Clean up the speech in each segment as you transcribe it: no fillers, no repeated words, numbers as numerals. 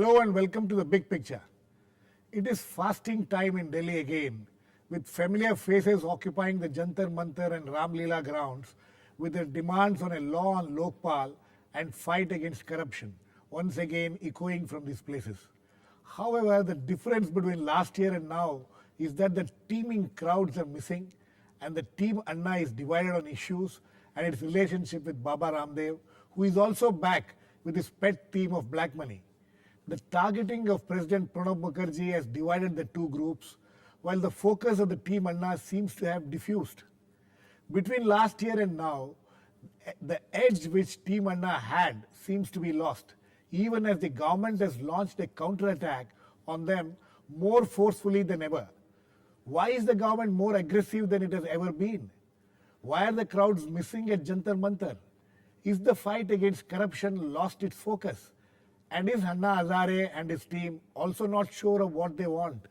Hello and welcome to the big picture. It is fasting time in Delhi again, with familiar faces occupying the Jantar, Mantar and Ramleela grounds with their demands on a law on Lokpal and fight against corruption, once again echoing from these places. However, the difference between last year and now is that the teeming crowds are missing and the team Anna is divided on issues and its relationship with Baba Ramdev, who is also back with his pet theme of black money. The targeting of President Pranab Mukherjee has divided the two groups, while the focus of the team Anna seems to have diffused. Between last year and now, the edge which team Anna had seems to be lost, even as the government has launched a counterattack on them more forcefully than ever. Why is the government more aggressive than it has ever been? Why are the crowds missing at Jantar Mantar? Is the fight against corruption lost its focus? And is Anna Hazare and his team also not sure of what they want?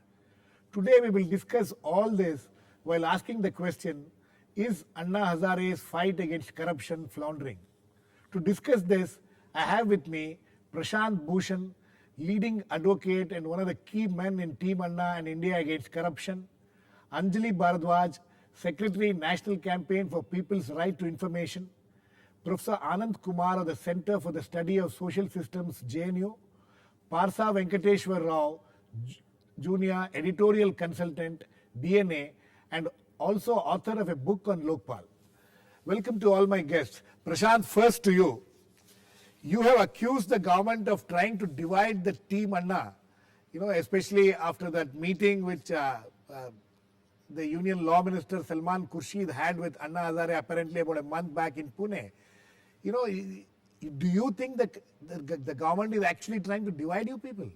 Today we will discuss all this while asking the question, is Anna Hazare's fight against corruption floundering? To discuss this, I have with me Prashant Bhushan, leading advocate and one of the key men in Team Anna and India Against Corruption, Anjali Bharadhwaj, Secretary National Campaign for People's Right to Information, Prof.Anand Kumar of the Center for the Study of Social Systems, JNU, Parsa Venkateshwar Junior, Editorial Consultant, DNA, and also author of a book on Lokpal. Welcome to all my guests. Prashant, first to you. You have accused the government of trying to divide the team Anna, especially after that meeting which the Union Law Minister Salman Khurshid had with Anna Hazare apparently about a month back in Pune. Do you think that the government is actually trying to divide you people?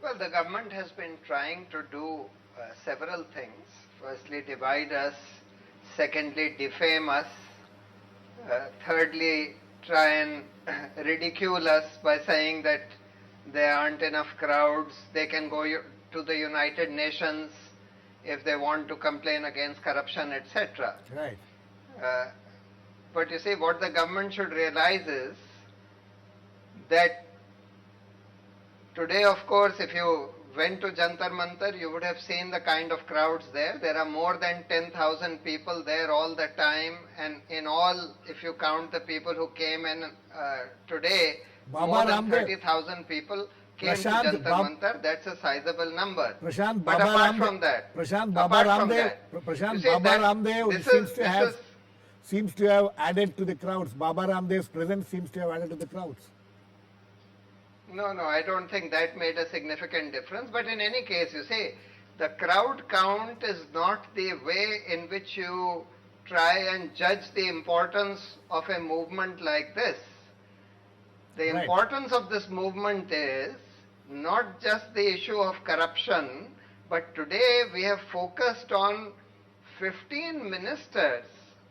Well, the government has been trying to do several things. Firstly, divide us. Secondly, defame us. Thirdly, try and ridicule us by saying that there aren't enough crowds. They can go to the United Nations if they want to complain against corruption, etc. Right. But you see, what the government should realize is that today, of course, if you went to Jantar Mantar, you would have seen the kind of crowds there. There are more than 10,000 people there all the time, and in all, if you count the people who came in today, more than 30,000 people came to Jantar Mantar. That's a sizable number. Prashant, but apart from that, Baba Ramdev seems to have added to the crowds. Baba Ramdev's presence seems to have added to the crowds. No, I don't think that made a significant difference. But in any case, you see, the crowd count is not the way in which you try and judge the importance of a movement like this. The importance of this movement is not just the issue of corruption, but today we have focused on 15 ministers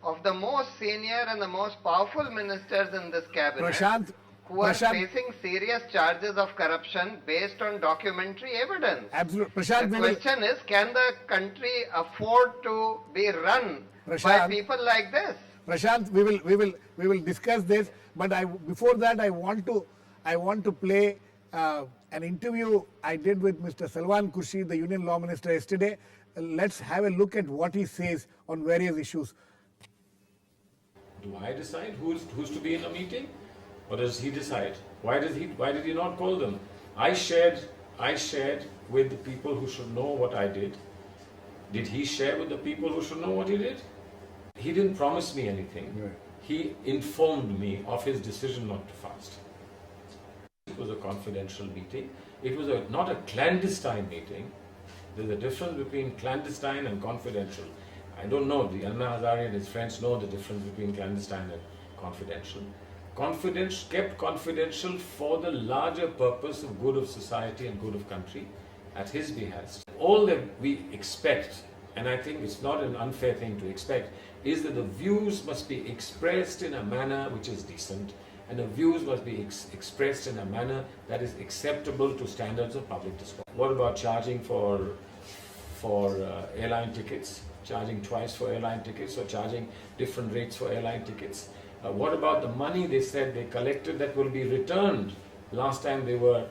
of the most senior and the most powerful ministers in this cabinet who are facing serious charges of corruption based on documentary evidence. Absolutely. The question is, can the country afford to be run by people like this? Prashant, we will discuss this, but before that I want to play an interview I did with Mr. Salman Khurshid, the Union Law Minister, yesterday. Let's have a look at what he says on various issues. Do I decide who's to be in a meeting, or does he decide? Why did he not call them? I shared with the people who should know what I did. Did he share with the people who should know what he did? He didn't promise me anything. Right. He informed me of his decision not to fast. It was a confidential meeting. It was not a clandestine meeting. There's a difference between clandestine and confidential. I don't know. The Anna Hazare and his friends know the difference between clandestine and confidential. Kept confidential for the larger purpose of good of society and good of country at his behest. All that we expect, and I think it's not an unfair thing to expect, is that the views must be expressed in a manner which is decent, and the views must be expressed in a manner that is acceptable to standards of public discourse. What about charging for airline tickets? Charging twice for airline tickets, or charging different rates for airline tickets? What about the money they said they collected that will be returned? Last time they were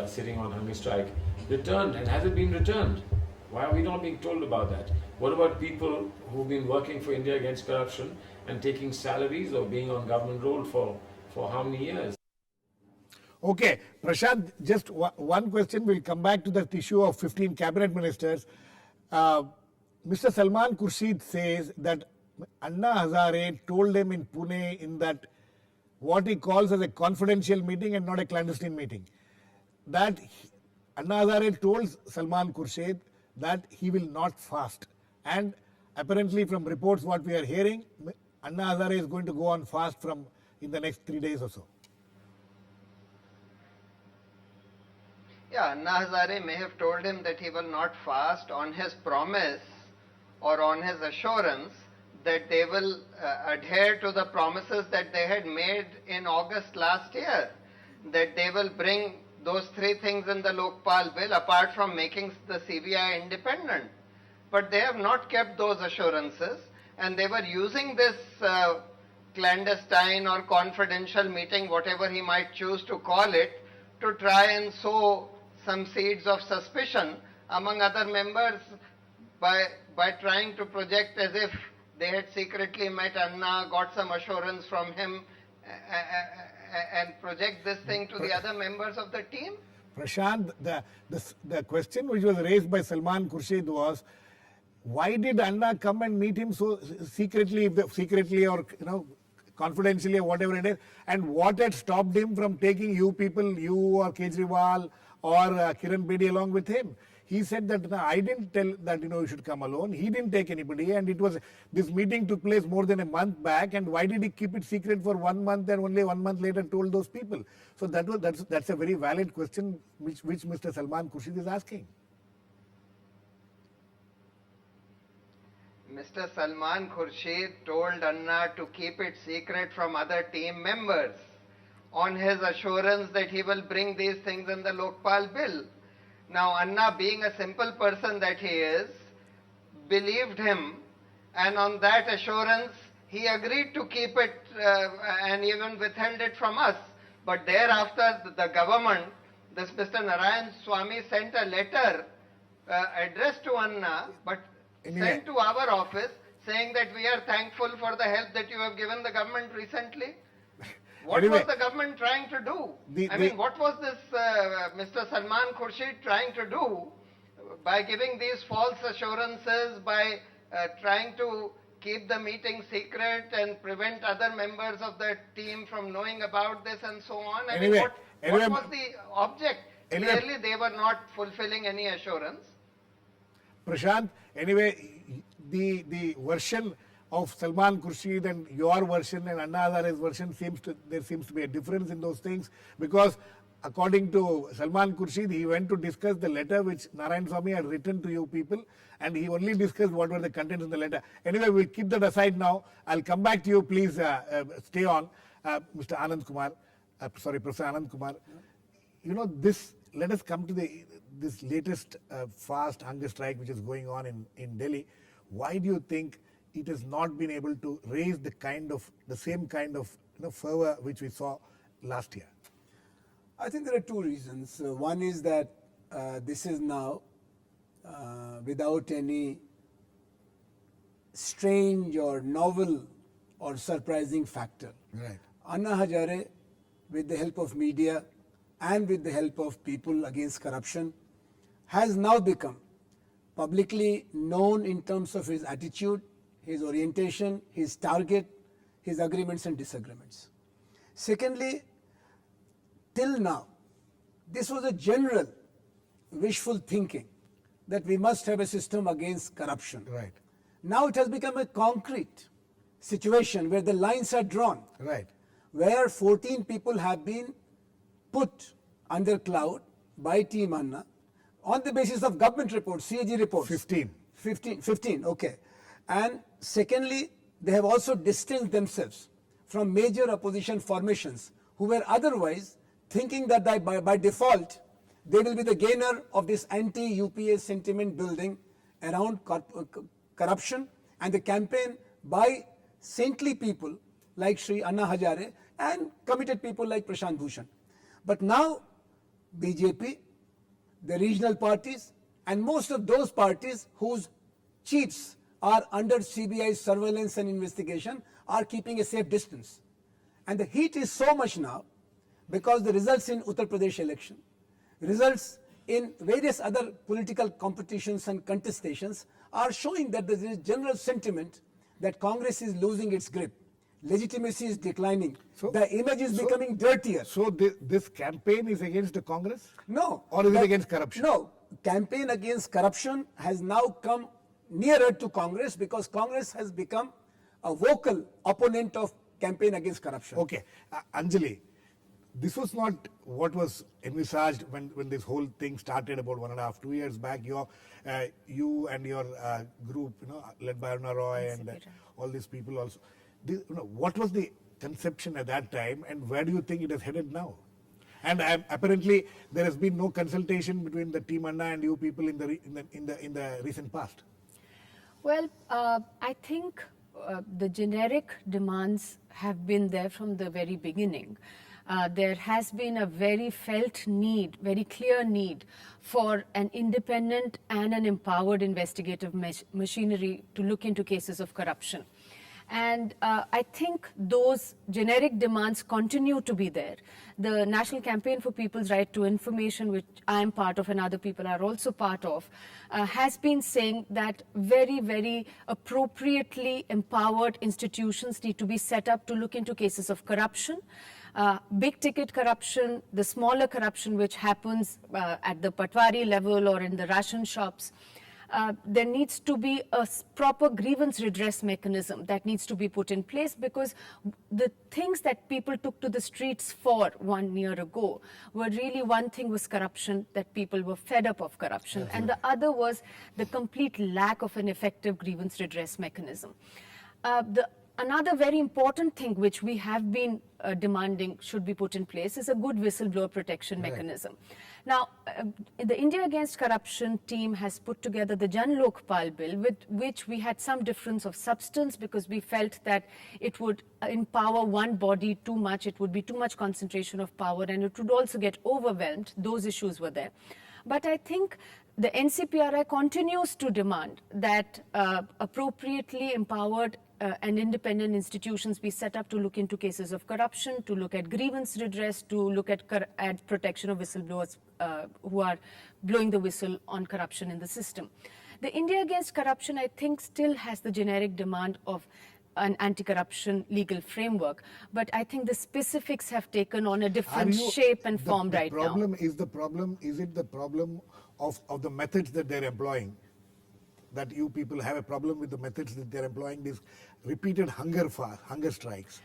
sitting on hunger strike. Returned, and has it been returned? Why are we not being told about that? What about people who've been working for India against corruption and taking salaries or being on government roll for how many years? Okay, Prashant, just one question. We'll come back to the issue of 15 cabinet ministers. Mr. Salman Khurshid says that Anna Hazare told him in Pune in that what he calls as a confidential meeting and not a clandestine meeting, that Anna Hazare told Salman Khurshid that he will not fast. And apparently from reports what we are hearing, Anna Hazare is going to go on fast from in the next 3 days or so. Yeah, Anna Hazare may have told him that he will not fast on his promise or on his assurance that they will adhere to the promises that they had made in August last year, that they will bring those three things in the Lokpal bill apart from making the CBI independent. But they have not kept those assurances, and they were using this clandestine or confidential meeting, whatever he might choose to call it, to try and sow some seeds of suspicion among other members by trying to project as if they had secretly met Anna, got some assurance from him, and project this thing to the other members of the team? Prashant, the question which was raised by Salman Khurshid was, why did Anna come and meet him so secretly or confidentially or whatever it is, and what had stopped him from taking you people, you or Kejriwal or Kiran Bedi along with him? He said that I didn't tell that you should come alone. He didn't take anybody, and it was this meeting took place more than a month back. And why did he keep it secret for 1 month and only 1 month later told those people? So that's a very valid question which Mr. Salman Khurshid is asking. Mr. Salman Khurshid told Anna to keep it secret from other team members on his assurance that he will bring these things in the Lokpal bill. Now, Anna, being a simple person that he is, believed him, and on that assurance, he agreed to keep it and even withheld it from us. But thereafter, the government, this Mr. Narayan Swamy, sent a letter addressed to Anna, but sent to our office, saying that we are thankful for the help that you have given the government recently. What was the government trying to do? What was this Mr. Salman Khurshid trying to do by giving these false assurances, by trying to keep the meeting secret and prevent other members of the team from knowing about this and so on? What was the object? Clearly, they were not fulfilling any assurance. Prashant, the version of Salman Khurshid and your version and Anna Hazare's version there seems to be a difference in those things, because according to Salman Khurshid, he went to discuss the letter which Narayan Swamy had written to you people, and he only discussed what were the contents in the letter. Anyway, we'll keep that aside now. I'll come back to you. Please stay on, Mr. Anand Kumar. Professor Anand Kumar. Let us come to this latest fast hunger strike which is going on in Delhi. Why do you think it has not been able to raise the same kind of fervor which we saw last year? I think there are two reasons. One is that this is now without any strange or novel or surprising factor. Right. Anna Hazare, with the help of media and with the help of people against corruption, has now become publicly known in terms of his attitude, his orientation, his target, his agreements and disagreements. Secondly, till now, this was a general wishful thinking that we must have a system against corruption. Right. Now it has become a concrete situation where the lines are drawn. Right. Where 14 people have been put under cloud by Team Anna on the basis of government reports, CAG reports. 15, okay. And secondly, they have also distanced themselves from major opposition formations who were otherwise thinking that by default, they will be the gainer of this anti-UPA sentiment building around corruption and the campaign by saintly people like Sri Anna Hazare and committed people like Prashant Bhushan. But now BJP, the regional parties, and most of those parties whose chiefs are under CBI's surveillance and investigation are keeping a safe distance. And the heat is so much now because the results in Uttar Pradesh election, results in various other political competitions and contestations are showing that there is general sentiment that Congress is losing its grip. Legitimacy is declining. So- the image is becoming dirtier. So this campaign is against the Congress? No. Or is it that- against corruption? No. Campaign against corruption has now come nearer to Congress because Congress has become a vocal opponent of campaign against corruption. Okay. Anjali, this was not what was envisaged when this whole thing started about 1.5, 2 years back. You and your group, led by Aruna Roy and all these people also. What was the conception at that time, and where do you think it has headed now? And apparently there has been no consultation between the Team Anna and you people in the recent past. Well, I think the generic demands have been there from the very beginning. There has been a very felt need, very clear need for an independent and an empowered investigative machinery to look into cases of corruption. And I think those generic demands continue to be there. The National Campaign for People's Right to Information, which I am part of and other people are also part of, has been saying that very, very appropriately empowered institutions need to be set up to look into cases of corruption. Big ticket corruption, the smaller corruption which happens at the patwari level or in the ration shops. There needs to be a proper grievance redress mechanism that needs to be put in place, because the things that people took to the streets for 1 year ago were really, one thing was corruption, that people were fed up of corruption, and the other was the complete lack of an effective grievance redress mechanism. Another very important thing which we have been demanding should be put in place is a good whistleblower protection mechanism. Now, the India Against Corruption team has put together the Jan Lokpal bill, with which we had some difference of substance because we felt that it would empower one body too much, it would be too much concentration of power, and it would also get overwhelmed. Those issues were there. But I think the NCPRI continues to demand that appropriately empowered and independent institutions be set up to look into cases of corruption, to look at grievance redress, to look at protection of whistleblowers who are blowing the whistle on corruption in the system. The India Against Corruption, I think, still has the generic demand of an anti-corruption legal framework, but I think the specifics have taken on a different shape and form right now. Is it the problem of the methods that they're employing? That you people have a problem with the methods that they're employing, these repeated hunger strikes?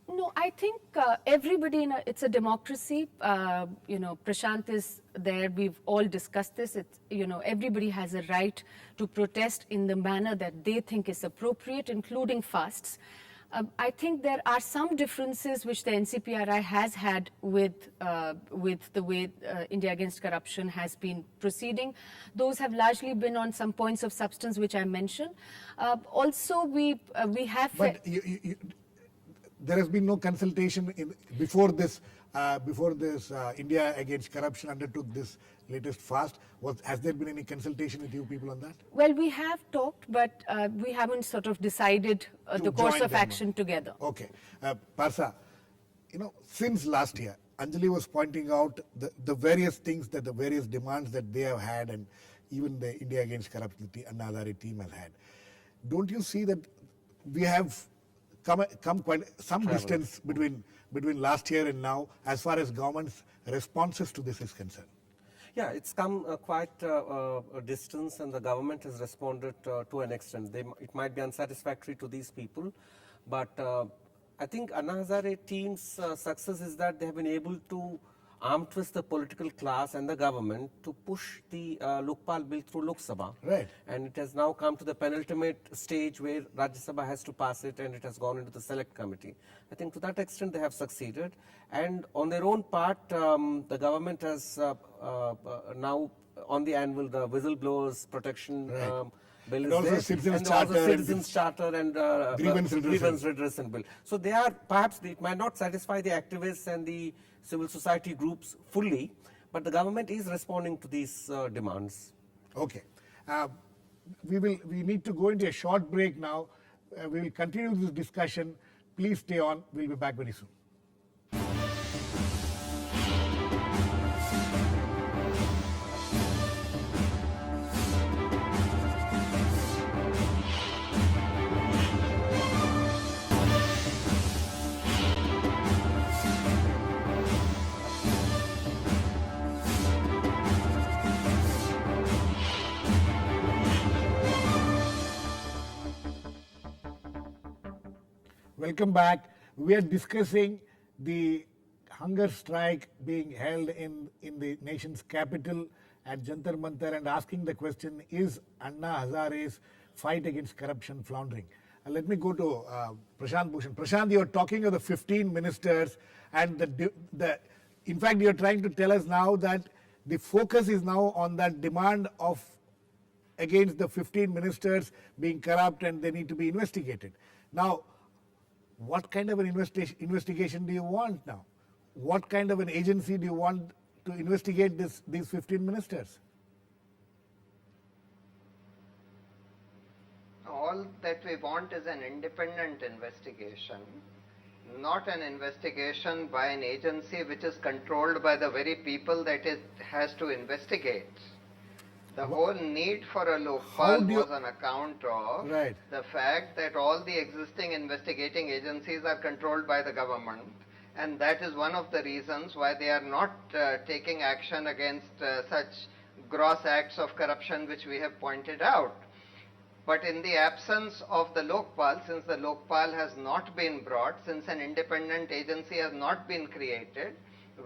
No, I think everybody it's a democracy. Prashant is there. We've all discussed this. Everybody has a right to protest in the manner that they think is appropriate, including fasts. I think there are some differences which the NCPRI has had with the way India Against Corruption has been proceeding. Those have largely been on some points of substance which I mentioned. Also, we have. But there has been no consultation before this. India Against Corruption undertook this latest fast. Has there been any consultation with you people on that? Well, we have talked, but we haven't sort of decided the course of action together. Okay. Parsa, since last year, Anjali was pointing out the various things, the various demands that they have had, and even the India Against Corruption, the Anna Hazare team has had. Don't you see that we have come quite some distance between last year and now as far as government's responses to this is concerned? Yeah, it's come quite a distance, and the government has responded to an extent. It might be unsatisfactory to these people, but I think Anna Hazare team's success is that they have been able to arm twist the political class and the government to push the Lokpal bill through Lok Sabha. Right. And it has now come to the penultimate stage where Rajya Sabha has to pass it, and it has gone into the select committee. I think to that extent they have succeeded. And on their own part, the government has now on the anvil the whistleblowers protection bill And is also there, Citizens and Charter also and Citizens Charter and Grievance redressal bill. So they are, perhaps it might not satisfy the activists and the civil society groups fully, but the government is responding to these demands. Okay. We need to go into a short break now. We will continue this discussion. Please stay on. We'll be back very soon. Welcome back. We are discussing the hunger strike being held in the nation's capital at Jantar Mantar and asking the question, is Anna Hazare's fight against corruption floundering? Let me go to Prashant Bhushan. Prashant, you are talking of the 15 ministers and in fact, you are trying to tell us now that the focus is now on that demand of against the 15 ministers being corrupt and they need to be investigated. Now, what kind of an investigation do you want now? What kind of an agency do you want to investigate these 15 ministers? All that we want is an independent investigation, not an investigation by an agency which is controlled by the very people that it has to investigate. The whole need for a Lokpal was on account of the fact that all the existing investigating agencies are controlled by the government, and that is one of the reasons why they are not taking action against such gross acts of corruption which we have pointed out. But in the absence of the Lokpal, since the Lokpal has not been brought, since an independent agency has not been created,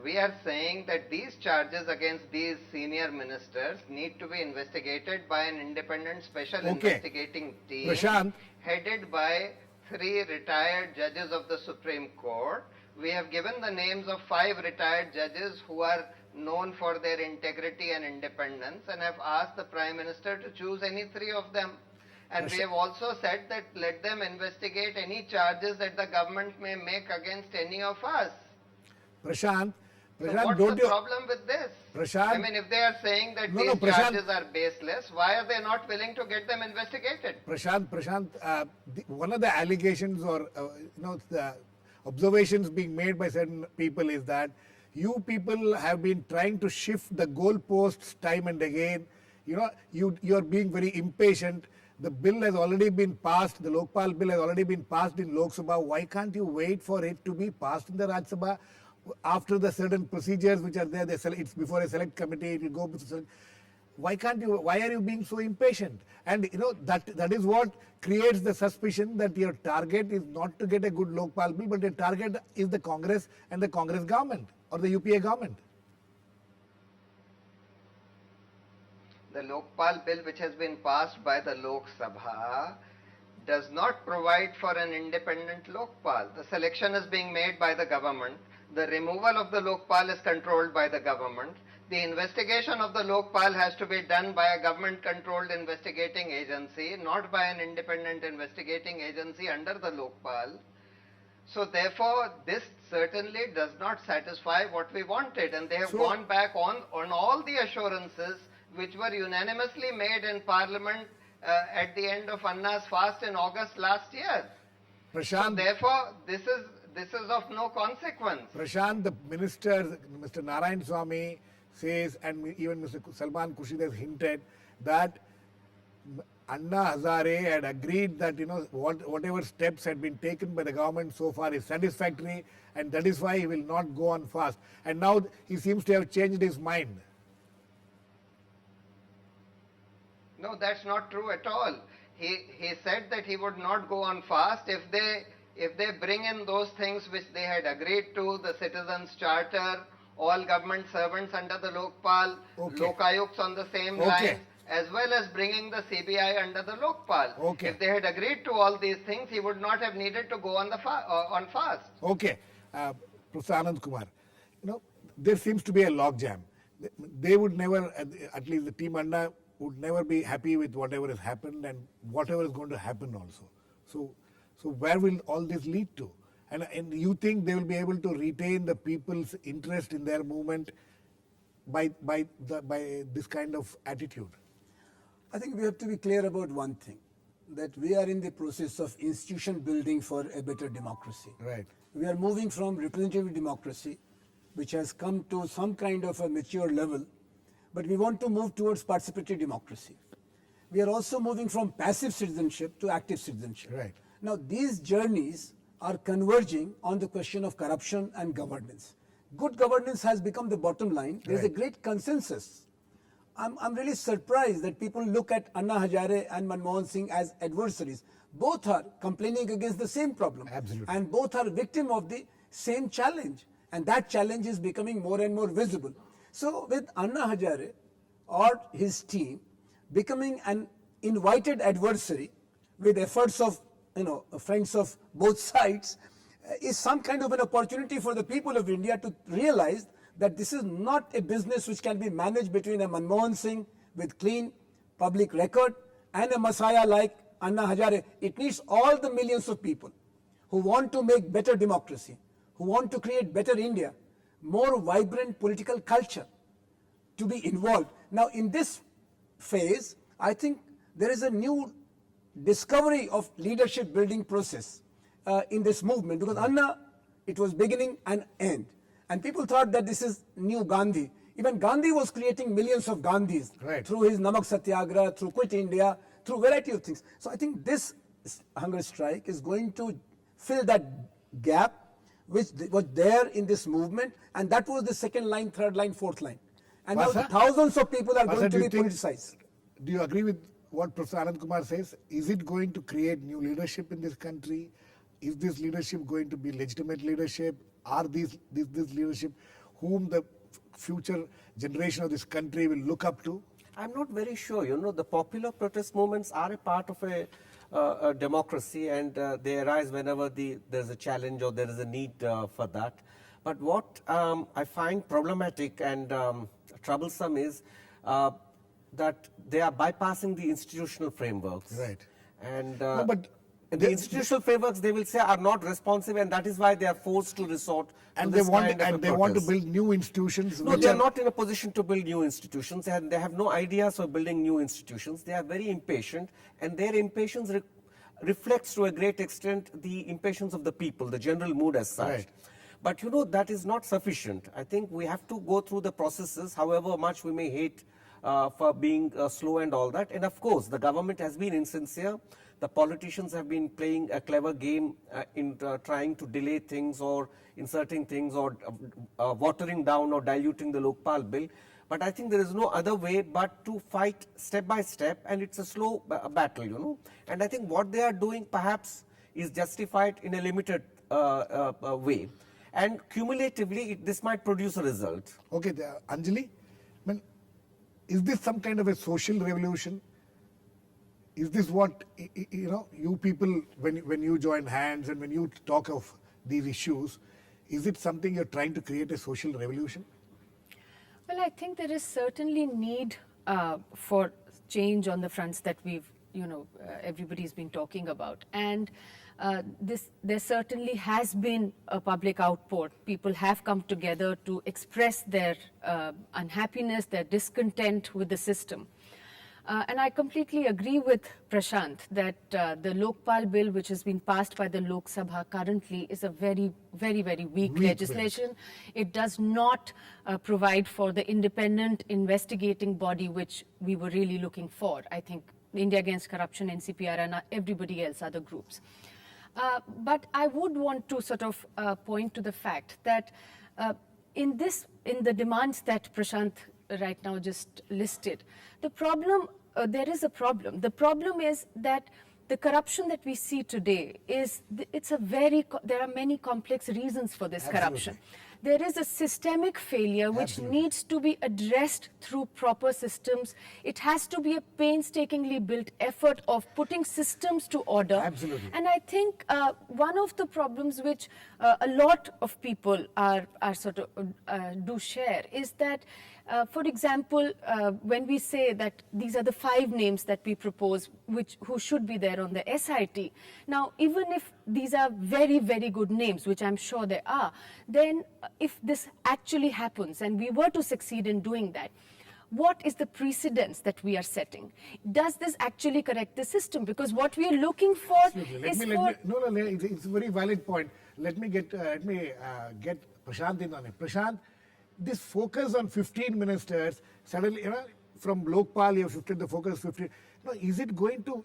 we are saying that these charges against these senior ministers need to be investigated by an independent special investigating team Prashant, headed by 3 retired judges of the Supreme Court. We have given the names of 5 retired judges who are known for their integrity and independence and have asked the Prime Minister to choose any 3 of them. And we have also said that let them investigate any charges that the government may make against any of us. Prashant, So what's the problem with this? Prashant, I mean, if they are saying that these charges are baseless, why are they not willing to get them investigated? Prashant, one of the allegations or the observations being made by certain people is that you people have been trying to shift the goalposts time and again. You are being very impatient. The bill has already been passed. The Lokpal bill has already been passed in Lok Sabha. Why can't you wait for it to be passed in the Raj Sabha? After the certain procedures which are there, it's before a select committee, it will go to select. Why are you being so impatient? And that is what creates the suspicion that your target is not to get a good Lokpal bill, but your target is the Congress and the Congress government or the UPA government. The Lokpal bill which has been passed by the Lok Sabha does not provide for an independent Lokpal. The selection is being made by the government. The removal of the Lokpal is controlled by the government. The investigation of the Lokpal has to be done by a government-controlled investigating agency, not by an independent investigating agency under the Lokpal. So therefore, this certainly does not satisfy what we wanted, and they have gone back on all the assurances which were unanimously made in Parliament at the end of Anna's fast in August last year. Prashant, so therefore, this is of no consequence. Prashant, the minister, Mr. Narayan Swamy says, and even Mr. Salman Khurshid has hinted that Anna Hazare had agreed that whatever steps had been taken by the government so far is satisfactory, and that is why he will not go on fast. And now he seems to have changed his mind. No, that's not true at all. He said that he would not go on fast if they bring in those things which they had agreed to, the Citizens Charter, all government servants under the Lokpal, Lokayuks on the same lines, as well as bringing the CBI under the Lokpal. If they had agreed to all these things, he would not have needed to go on fast. Okay. Prashant Kumar, there seems to be a logjam. They would never, at least the team Anna would never be happy with whatever has happened and whatever is going to happen also. So where will all this lead to? And you think they will be able to retain the people's interest in their movement by this kind of attitude? I think we have to be clear about one thing, that we are in the process of institution building for a better democracy. Right. We are moving from representative democracy, which has come to some kind of a mature level, but we want to move towards participatory democracy. We are also moving from passive citizenship to active citizenship. Right. Now, these journeys are converging on the question of corruption and governance. Good governance has become the bottom line. There is a Right. great consensus. I'm really surprised that people look at Anna Hazare and Manmohan Singh as adversaries. Both are complaining against the same problem. Absolutely. And both are victim of the same challenge. And that challenge is becoming more and more visible. So with Anna Hazare or his team becoming an invited adversary with efforts of friends of both sides, is some kind of an opportunity for the people of India to realize that this is not a business which can be managed between a Manmohan Singh with clean public record and a messiah like Anna Hazare. It needs all the millions of people who want to make better democracy, who want to create better India, more vibrant political culture, to be involved. Now in this phase, I think there is a new discovery of leadership building process in this movement, because Anna, it was beginning and end. And people thought that this is new Gandhi. Even Gandhi was creating millions of Gandhis Right. through his Namak Satyagraha, through Quit India, through variety of things. So I think this hunger strike is going to fill that gap which was there in this movement, and that was the second line, third line, fourth line. And now Parsa? thousands of people are Parsa, going to do be you think- politicized. Do you agree with what Professor Anand Kumar says? Is it going to create new leadership in this country? Is this leadership going to be legitimate leadership? Are this leadership whom the future generation of this country will look up to? I'm not very sure. The popular protest movements are a part of a democracy, and they arise whenever there's a challenge or there is a need for that. But what I find problematic and troublesome is that they are bypassing the institutional frameworks. Right. And No, but the institutional frameworks, they will say, are not responsive, and that is why they are forced to resort to And this they want kind of a and they want to protest. build new institutions. No, which they are not in a position to build new institutions, and they have no ideas for building new institutions. They are very impatient, and their impatience reflects to a great extent the impatience of the people, the general mood as such. Right. But that is not sufficient. I think we have to go through the processes, however much we may hate for being slow and all that. And of course, the government has been insincere. The politicians have been playing a clever game in trying to delay things or inserting things or watering down or diluting the Lokpal bill. But I think there is no other way but to fight step by step, and it's a slow battle, And I think what they are doing perhaps is justified in a limited way. And cumulatively, this might produce a result. Okay, Anjali, is this some kind of a social revolution? Is this what you people, when you join hands and when you talk of these issues, is it something you're trying to create a social revolution? Well, I think there is certainly need for change on the fronts that everybody's been talking about. And there certainly has been a public outpour. People have come together to express their unhappiness, their discontent with the system. And I completely agree with Prashant that the Lokpal bill, which has been passed by the Lok Sabha currently, is a very, very, very weak legislation. It does not provide for the independent investigating body which we were really looking for. I think India Against Corruption, NCPRI, and everybody else, other groups. But I would want to sort of point to the fact that in the demands that Prashant right now just listed, the problem, there is a problem. The problem is that the corruption that we see today there are many complex reasons for this corruption. There is a systemic failure which needs to be addressed through proper systems. It has to be a painstakingly built effort of putting systems to order. Absolutely. And I think one of the problems which a lot of people are sort of do share is that For example, when we say that these are the 5 names that we propose who should be there on the SIT, now even if these are very, very good names, which I'm sure they are, then if this actually happens and we were to succeed in doing that, what is the precedence that we are setting? Does this actually correct the system? Because what we are looking for is it's a very valid point. Let me get Prashant in on it. Prashant, this focus on 15 ministers, suddenly, from Lokpal you have shifted the focus 15. No, is it going to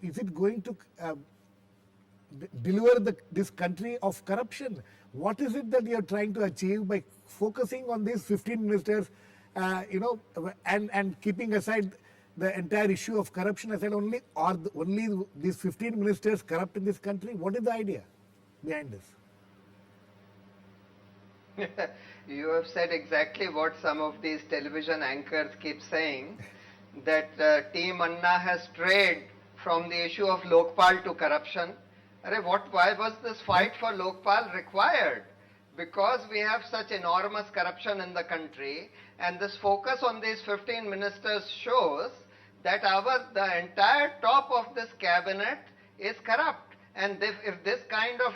deliver this country of corruption? What is it that you are trying to achieve by focusing on these 15 ministers? And keeping aside the entire issue of corruption aside, only these 15 ministers corrupt in this country? What is the idea behind this? You have said exactly what some of these television anchors keep saying, that Team Anna has strayed from the issue of Lokpal to corruption. Why was this fight for Lokpal required? Because we have such enormous corruption in the country, and this focus on these 15 ministers shows that the entire top of this cabinet is corrupt. And if this kind of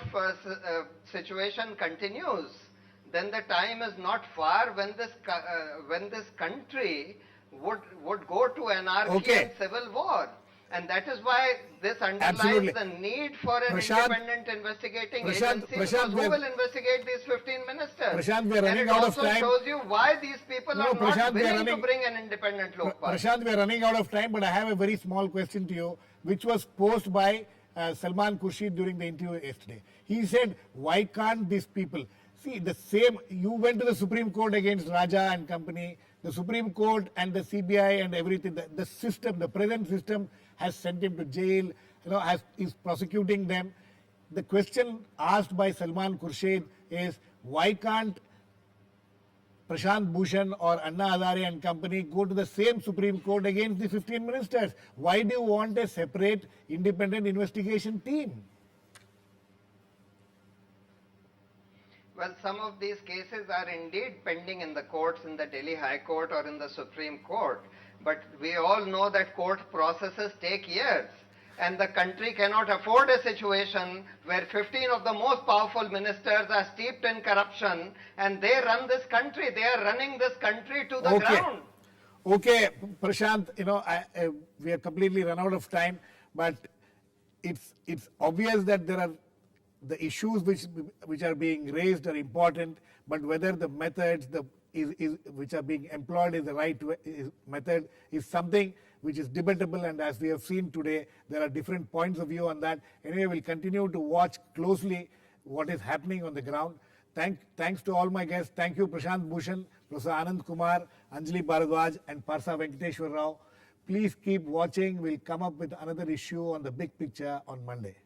situation continues, then the time is not far when this country would go to anarchy and civil war. And that is why this underlines the need for an independent investigating agency, because who will investigate these 15 ministers? Prashant, we are running out of time. And it also shows you why these people are not willing to bring an independent Lokpal. Prashant, we are running out of time, but I have a very small question to you, which was posed by Salman Khurshid during the interview yesterday. He said, why can't these people... See, you went to the Supreme Court against Raja and company. The Supreme Court and the CBI and everything, the system, the present system has sent him to jail, is prosecuting them. The question asked by Salman Khurshid is, why can't Prashant Bhushan or Anna Hazare and company go to the same Supreme Court against the 15 ministers? Why do you want a separate independent investigation team? Well, some of these cases are indeed pending in the courts, in the Delhi High Court or in the Supreme Court. But we all know that court processes take years. And the country cannot afford a situation where 15 of the most powerful ministers are steeped in corruption and they run this country. They are running this country to the ground. Okay, Prashant, we are completely run out of time, but it's obvious that there are the issues which are being raised are important, but whether the methods which are being employed is the right method is something which is debatable, and as we have seen today, there are different points of view on that. Anyway, we'll continue to watch closely what is happening on the ground. Thanks to all my guests. Thank you, Prashant Bhushan, Professor Anand Kumar, Anjali Bharadhwaj, and Parsa Venkateshwar Rao. Please keep watching. We'll come up with another issue on the big picture on Monday.